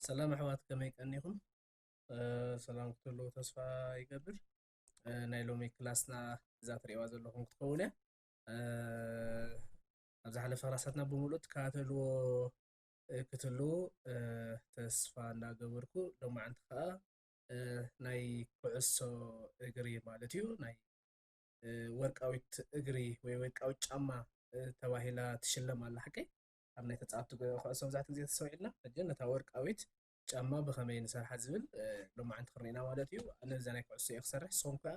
سلام أحوات كما يكنيكم سلام كله تصفى يقبل نايلومي كلاسنا ذات ريواز اللهم كتقولة أبزح على فراساتنا بمولوت كاتلو كتلو تصفى ناقبركو لو ما عندك ناي كعسو إجري مالتيو ناي ورك أويت إجري وورك أويت أما تواهلا تشلم على حكي ኣብ ናይ ተፃብቲ ክእሶ መብዛሕትኡ ግዜ ተሰሚዕና ሕጂ ነታ ወርቃዊት ጫማ ብኸመይ ንሰርሓ ዝብል ሎማዓንቲ ክርኢና ማለት እዩ ኣነ እዛ ናይ ኩዕሶ እየ ክሰርሕ ንስኹም ከ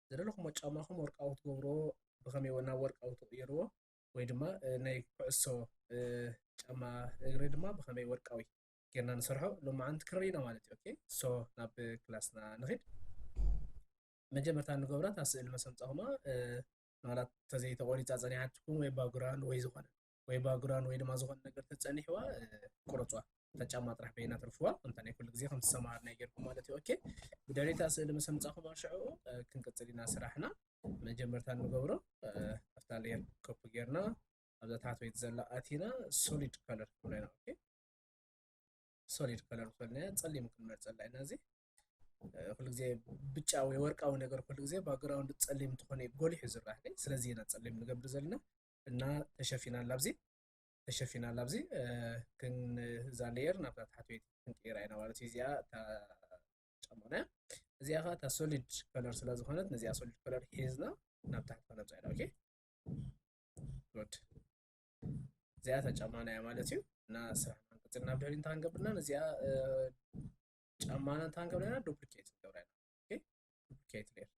ዝደለኹምዎ ጫማኹም ወርቃዊ ትገብሮ ብኸመይ ናብ ወርቃዊ ትቕይርዎ ወይ ድማ ናይ ኩዕሶ ጫማ እግሪ ድማ ብኸመይ ወርቃዊ ጌርና ንሰርሖ ሎማዓንቲ ክርኢና ማለት እዩ ኦኬ ሶ ናብ ክላስና ንኸይድ መጀመርታ ንገብራ እታ ስእሊ መሰምፀኹማ ማለት ተዘይተቆሪፃ ፀኒሓትኩም ወይ ባጉራን ወይ ዝኾነ ወይ ባግራን ወይ ድማ ዝኾነ ነገር ተፀኒሕዋ ቁርጿ ተጫማ ጥራሕ በይና ትርፍዋ እንታ ናይ ኩሉ ግዜ ከም ዝሰማርና ይገርኩም ማለት እዩ ኦኬ ብደሬታ ስእሊ ምስ ምፃኹም ኣሽዑ ክንቅፅል ኢና ስራሕና መጀመርታ ንገብሮ ኣብታ ሌየር ኮፒ ጌርና ኣብዛ ታሕተወይቲ ዘላ ኣቲና ሶሊድ ከለር ክብለና ኦኬ ሶሊድ ከለር ክብለና ፀሊም ክንመርፀላ ኢና እዚ ኩሉ ግዜ ብጫ ወይ ወርቃዊ ነገር ኩሉ ግዜ ባግራውንድ ፀሊም እንትኾነ ጎሊሑ ዝራሕ ስለዚ ኢና ፀሊም ንገብር ዘለና እና ተሸፊና ላብዚ ክን ዛ ሌየር ናብ ታሕተወይቲ ክንቀይራ ኢና ማለት እዩ እዚኣ ጫማና እዚኣ ኸ እታ ሶሊድ ከለር ስለ ዝኾነት ነዚኣ ሶሊድ ከለር ሒዝና ናብ ታሕቲ ከነብፃ ኢና ኦኬ ጉድ እዚኣ ተጫማና እያ ማለት እዩ እና ስራሕና ክንቅፅል ናብ ድሕሪ እንታይ ክንገብርና ነዚኣ ጫማና እንታይ ክንገብር ኢና ዱፕሊኬት ክንገብራ ኢና ኦኬ ዱፕሊኬት ሌየር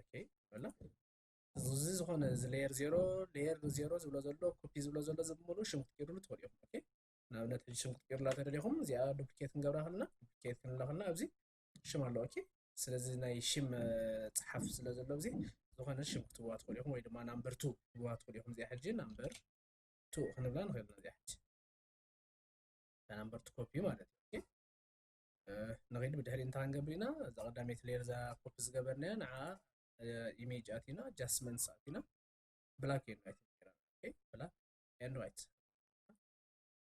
ኦኬ በላ እዚ ዝኾነ እዚ ሌየር ዜሮ ዝብሎ ዘሎ ኮፒ ዝብሎ ዘሎ ዝብሎ ሽም ክትገይሩሉ ትኽእሉ ኢኹም ኦኬ ንኣብነት ሕጂ ሽም ክትገይሩላ ተደሊኹም እዚኣ ዱፕሊኬት ክንገብራ ከለና ዱፕሊኬት ክንብላ ከለና ኣብዚ ሽም ኣሎ ኦኬ ስለዚ ናይ ሽም ፅሓፍ ስለ ዘሎ እዚ ዝኾነ ሽም ክትብዋ ትኽእሉ ኢኹም ወይ ድማ ናምበር 2 ክትብዋ ትኽእሉ ኢኹም እዚኣ ሕጂ ናምበር 2 ክንብላ ንኽእል እዚኣ ሕጂ ናምበር 2 ኮፒ ማለት እዩ ኦኬ ንኸይድ ብድሕሪ እንታይ ክንገብር ኢና እዛ ቀዳመይቲ ሌየር እዛ ኮፒ ዝገበርናያ ንዓ ኢሜጅ አቲና አድጀስትመንትስ አቲና ብላክ ኤንድ ዋይት ኦኬ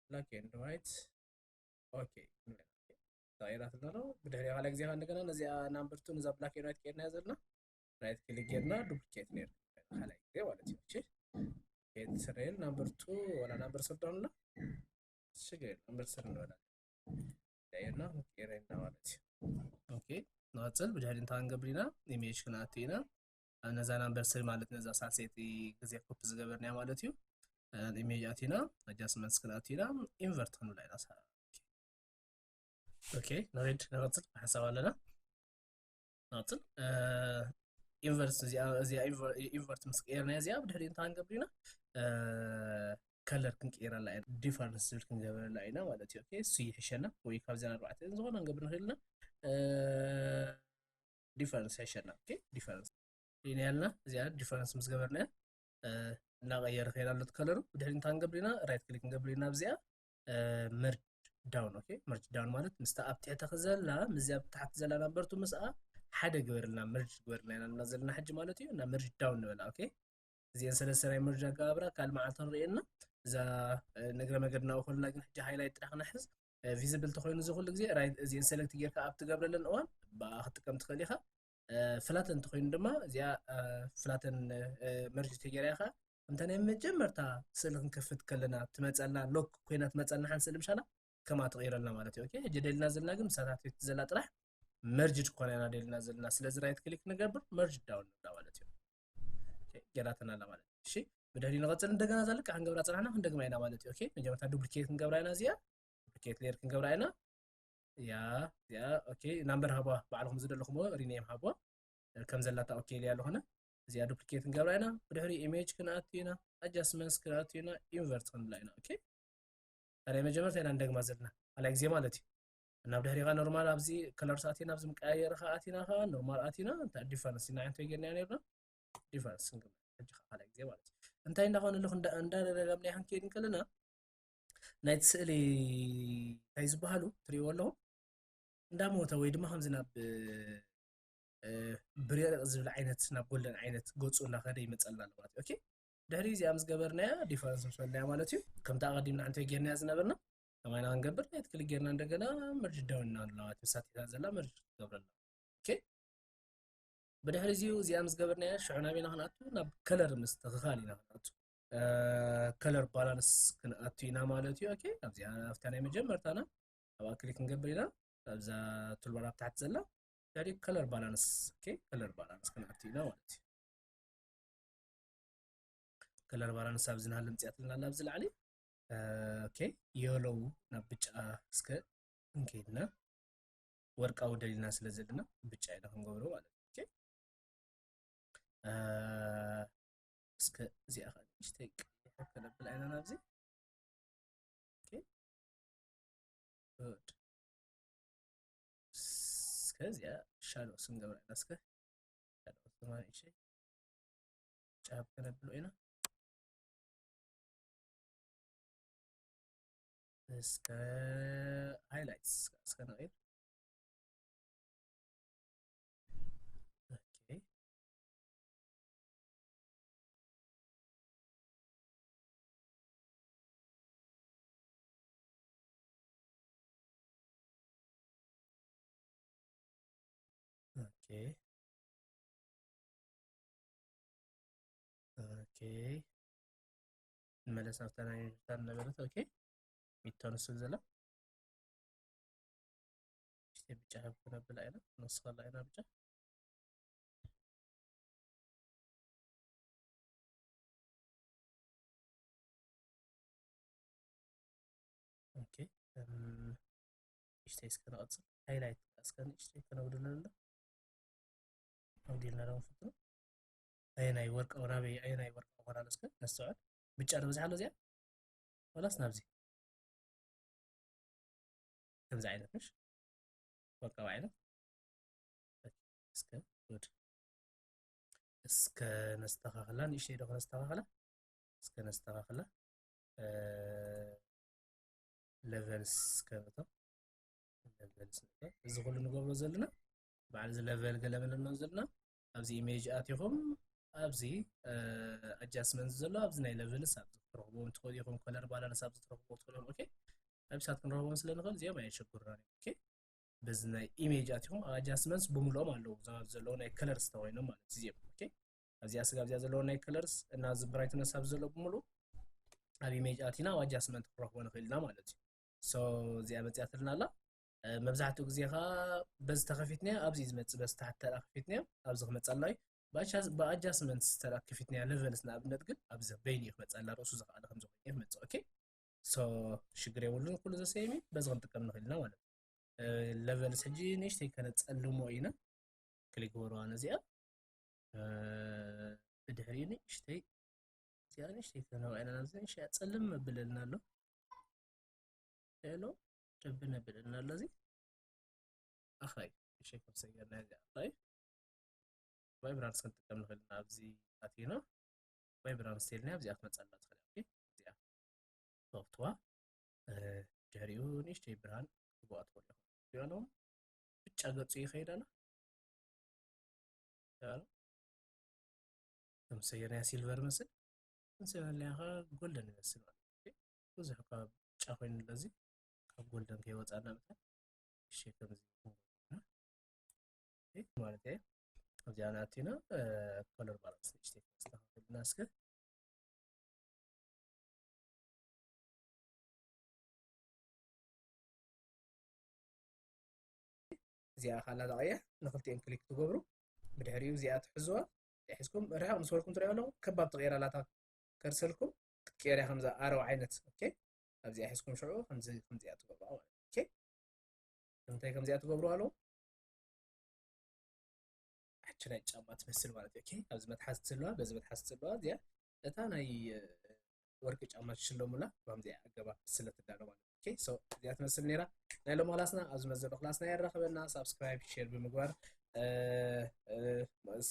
ብላክ ኤንድ ዋይት ኦኬ ዳይራት ነው ብድሕሪ ካለ ግዜ እንደገና ነዚኣ ናምበር 2 ነዛ ብላክ ኤንድ ዋይት ጌርና ያዘልና ራይት ክሊክ ጌርና ዱፕሊኬት ኔር ካለ ግዜ ማለት እዩ እሺ ኤትሬል ናምበር 2 ወላ ናምበር 3 ደውልና ሽገር ናምበር 3 ነው ዳይና ጌርና ማለት እዩ ኦኬ نوصل بجهل انت هنقبلنا ايميج كناتينا نزا نمبر 3 ማለት ነዛ ሳሴቲ ግዜ ኮፕ ዝገበርና ማለት እዩ ኢሜጅ አቲና አድጀስትመንትስ كناتينا ኢንቨርት ነው ላይ ናሳ ኦኬ ነሬድ ነወጽል ሐሳብ አለና ናጽል ኢንቨርት እዚያ ኢንቨርት መስቀየርና እዚያ በድህሪ እንታ አንገብሪና ከለር ክንቀይራ ላይ ዲፈረንስ ስል ክንገበረ ላይና ማለት እዩ ኦኬ እሱ ይሕሸና ወይ ካብዘና አርባዕተ ዝሆነ አንገብር ንኽእልና ዲፈረንስ ይሸና ኦኬ ዲፈረንስ ሊኒያልና እዚያ ዲፈረንስ ምስ ገበርና እናቀየር ከይላለት ከለሩ በድህሪ እንታ አንገብሪና ራይት ክሊክ እንገብሪና በዚያ መርጅ ዳውን ኦኬ መርጅ ዳውን ማለት ምስታ ኣብቲ ተኸዘላ ምዚያ ብታሕት ዘላ ናምበርቱ መስአ ሓደ ገበርልና መርጅ ገበርና ኢና ዘለና ሕጂ ማለት እዩ እና መርጅ ዳውን ንበላ ኦኬ እዚን ሰለሰራይ መርጅ ጋብራ ካልማዓት ንሪእና እዛ ነግረ መገድና ወኸልና ግን ሕጂ ሃይላይት ጥራሕ ክነሕዝ ቪዚብል ተኮይኑ እዚ ኩሉ ግዜ ራይት እዚን ሰለክት ጌርካ ኣብ ትገብረለን እዋን ክትጥቀም ትኽእል ኢኻ ፍላተን ተኮይኑ ድማ እዚኣ ፍላተን መርጅ ተገይራ ኢኻ እንተ ናይ መጀመርታ ስእሊ ክንከፍት ከለና ትመፀልና ሎክ ኮይና ትመፀልና ሓንስእሊ ምሻላ ከማ ትغيرልና ማለት እዩ ኦኬ ሕጂ ደልና ዘለና ግን ሳታት ዘላ ጥራሕ መርጅ ኮነና ደልና ዘለና ስለዚ ራይት ክሊክ ንገብር መርጅ ዳውን ማለት እዩ ኦኬ ገራተና ማለት እሺ በደሊ ንቀፅል እንደገና ዘልቅ አንገብራ ጽናና እንደገና ኢና ማለት እዩ ኦኬ መጀመርታ ዱፕሊኬት ክንገብራ ኢና እዚያ ዱፕሊኬት ሌየር ክንገብራ ኢና ያ ኦኬ ናምበር ሃባ ባዕልኩም ዝደለኹም ሪኔም ሃባ ከም ዘላታ ኦኬ ሊያ ለሆነ እዚያ ዱፕሊኬት ክንገብራ ኢና ብድሕሪ ኢሜጅ ክንኣቲና አድጀስትመንትስ ክንኣቲና ኢንቨርት ክንብላ ኢና ኦኬ ታዲያ መጀመርታ ኢና እንደግማ ዘለና على ግዜ ማለት እዩ እና ብድሕሪኻ ኖርማል ኣብዚ ከለር ሳቲና ኣብዚ ምቀያየር ኣቲና ኸ ኖርማል ኣቲና እንታ ዲፈረንስ ኢና እንተ ገና ነርና ዲፈረንስ እንግባ ሕጂ على ግዜ ማለት እዩ እንታይ እንዳኾነልኩ እንዳረጋምና ይሓን ከይድን ከለና ናይት ስእሊ እንታይ ዝበሃሉ ትሪእዎ ኣለኹ እንዳሞተ ወይ ድማ ከምዚ ናብ ብሬር ዝብል ዓይነት ናብ ጎልደን ዓይነት ገፁ እናኸደ ይመፀልና ማለት ኦኬ ድሕሪ እዚኣ ምስ ገበርናያ ዲፈረንስ መስለያ ማለት እዩ ከምታ ቀዲምና እንተ ገና ዝነበርና كمان هنقبل رايت كليك جيرنا عندنا مرج داون نالله تسات يتازلا مرج قبلنا اوكي بدحر زيو زي امس قبرنا شعنا بينا هناتو ناب كلر مستغالينا هناتو كلر بالانس كناتينا مالتي اوكي ابزي افتانا مجمرتانا ابا كليك نقبلنا ابزا تلبرا بتاعت زلا يعني كلر بالانس اوكي كلر بالانس كناتينا مالتي كلر بالانس ابزنا لمصياتنا لابز العلي اوكي يولو نبچ اسك እንከይድና ወርቃው ደሊና ስለዘልና ብቻ አይና ክንገብሮ ማለት ኦኬ እስከ እዚያ ካለች ተቅ ከለብል አይና ናብዚ ኦኬ ጉድ እስከዚያ ሻሎ ስንገብር አይና እስከ ሻሎ ተማሪ እሺ ጫብ ከለብል አይና እስከ ሃይላይትስ እስከ ነው اوكي اوكي نملس نفتنا نبرت اوكي ميتونس زلا اشتي بيچا هبنا بلاينا نسخ لاينا بيچا اوكي اشتي اسكن اصل هايلايت اسكن اشتي كنا ودلنا ودينا لو فتره ايناي ورك او رابي ايناي ورك او خلاص اسكن نسعد بيچا ربز حاله زي خلاص نابزي كم زعينا مش ورك او عينه اسكن good اسك نستغفر نشتي دخل نستغفر اسك نستغفر ليفلز كبتا ليفلز እዚ ኩሉ ንገብሮ ዘለና በዓል እዚ ሌቨል ገለ ምንም ነንዘልና ኣብዚ ኢሜጅ ኣትይኹም ኣብዚ ኣጃስትመንት ዘሎ ኣብዚ ናይ ሌቨልስ ኣብዚ ትረኽብዎም ትኽእሉ ኢኹም ኮለር ባላንስ ኣብዚ ትረኽብዎ ትኽእሉ ኢኹም ኦኬ ኣብሳት ክንረኽቦም ስለንኽእል እዚኦም ኣየሸግሩናን ኦኬ በዚ ናይ ኢሜጅ ኣትይኹም ኣጃስትመንትስ ብምልኦም ኣለዉ ዘለዎ ናይ ከለርስ ተኮይኖም ማለት እዚኦም ኦኬ ኣብዚኣ ስጋ ኣብዚኣ ዘለዎ ናይ ከለርስ እና እዚ ብራይትነስ ኣብ ዘሎ ብምሉእ ኣብ ኢሜጅ ኣቲና ኣጃስትመንት ክንረኽቦ ንኽእል ኢና ማለት እዩ ሶ እዚኣ መፅያት ኣለና ኣላ መብዛሕትኡ ግዜ ኸ በዚ ተኸፊትኒያ ኣብዚ ዝመፅእ በዚ ታሕቲ ተኸፊትኒያ ኣብዚ ክመፀላዩ ብኣጃስትመንት ዝተረክፊትኒያ ሌቨልስ ንኣብነት ግን ኣብዚ በይኒ ክመፀላ ርእሱ ዝኸኣለ ከም ዝኾነ ክመፅእ ኦኬ ሶ ሽግር የብሉን ኩሉ ዘሰይሚ በዚ ክንጥቀም ንኽእል ኢና ማለት እዩ ሌቨልስ ሕጂ ንእሽተይ ከነፀልሞ ኢና ክሊክ ገበርዋ ነዚኣ ብድሕሪ ንእሽተይ እዚኣ ንእሽተይ ከነብዓ ኢና ንእሽተይ ፀልም መብለልና ኣሎ ሄሎ جبنا بدنا الذي أخي شيء كم سيرنا هذا أخي ويبران سكنت كم نخلنا أبزي أتينا ويبران ستيلنا أبزي أخمد سلات خلي أوكي زيا صوفتوا جهريون إيش تبران بوات كله يانو بتشاغر شيء خيرنا يانو كم سيرنا سيلفر مثل كم سيرنا لها جولدن مثل أوكي وزحكا شافين الذي ጎልደን ከይወጣና መጣ እሺ ከዚህ ማለት ነው እዚያ ናቲና ኮለር ባላንስ እቺ ተስተካክልና እስከ እዚያ ካላ ዳያ ንክልቲን ክሊክ ትገብሩ ብድሕሪው እዚኣ ትሕዝዋ ይሕዝኩም ራቅ መስወርኩም ትሪኡ ኣለኹ ከባብ ተغيራላታ ከርሰልኩም ክትቀየራ ከምዛ ኣረው ዓይነት ኦኬ ኣብዚኣ ሕዝኩም ሽዑ ከምዚኣ ትገብሩ ኦኬ እንታይ ከምዚኣ ትገብሩ ኣለዉ حتى ጫማ ትመስል ማለት ኦኬ ኣብዚ መትሓዝ ትስልዋ በዚ መትሓዝ ትስልዋ እዚኣ እታ ናይ ወርቂ ጫማ ትሽለሙላ ከምዚኣ ኣገባ ስለትዳሎ ማለት ኦኬ ሶ እዚኣ ትመስል ነይራ ናይ ሎም ክላስና ኣብዚ መዘሎ ክላስና ይረኸበና ሳብስክራይብ ሼር ብምግባር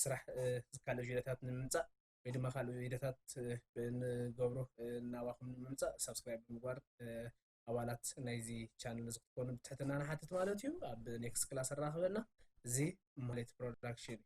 ስራሕ ካልእ ቪድዮታት ንምምፃእ ወይ ድማ ካልእ ቪድዮታት ንገብሮ እናባኹም ንምምፃእ ሳብስክራይብ ብምግባር ኣባላት ናይዚ ቻነል ዝክትኮኑ ብትሕትና ንሓትት ማለት እዩ ኣብ ኔክስት ክላስ ንራኸበና እዚ ማሌት ፕሮዳክሽን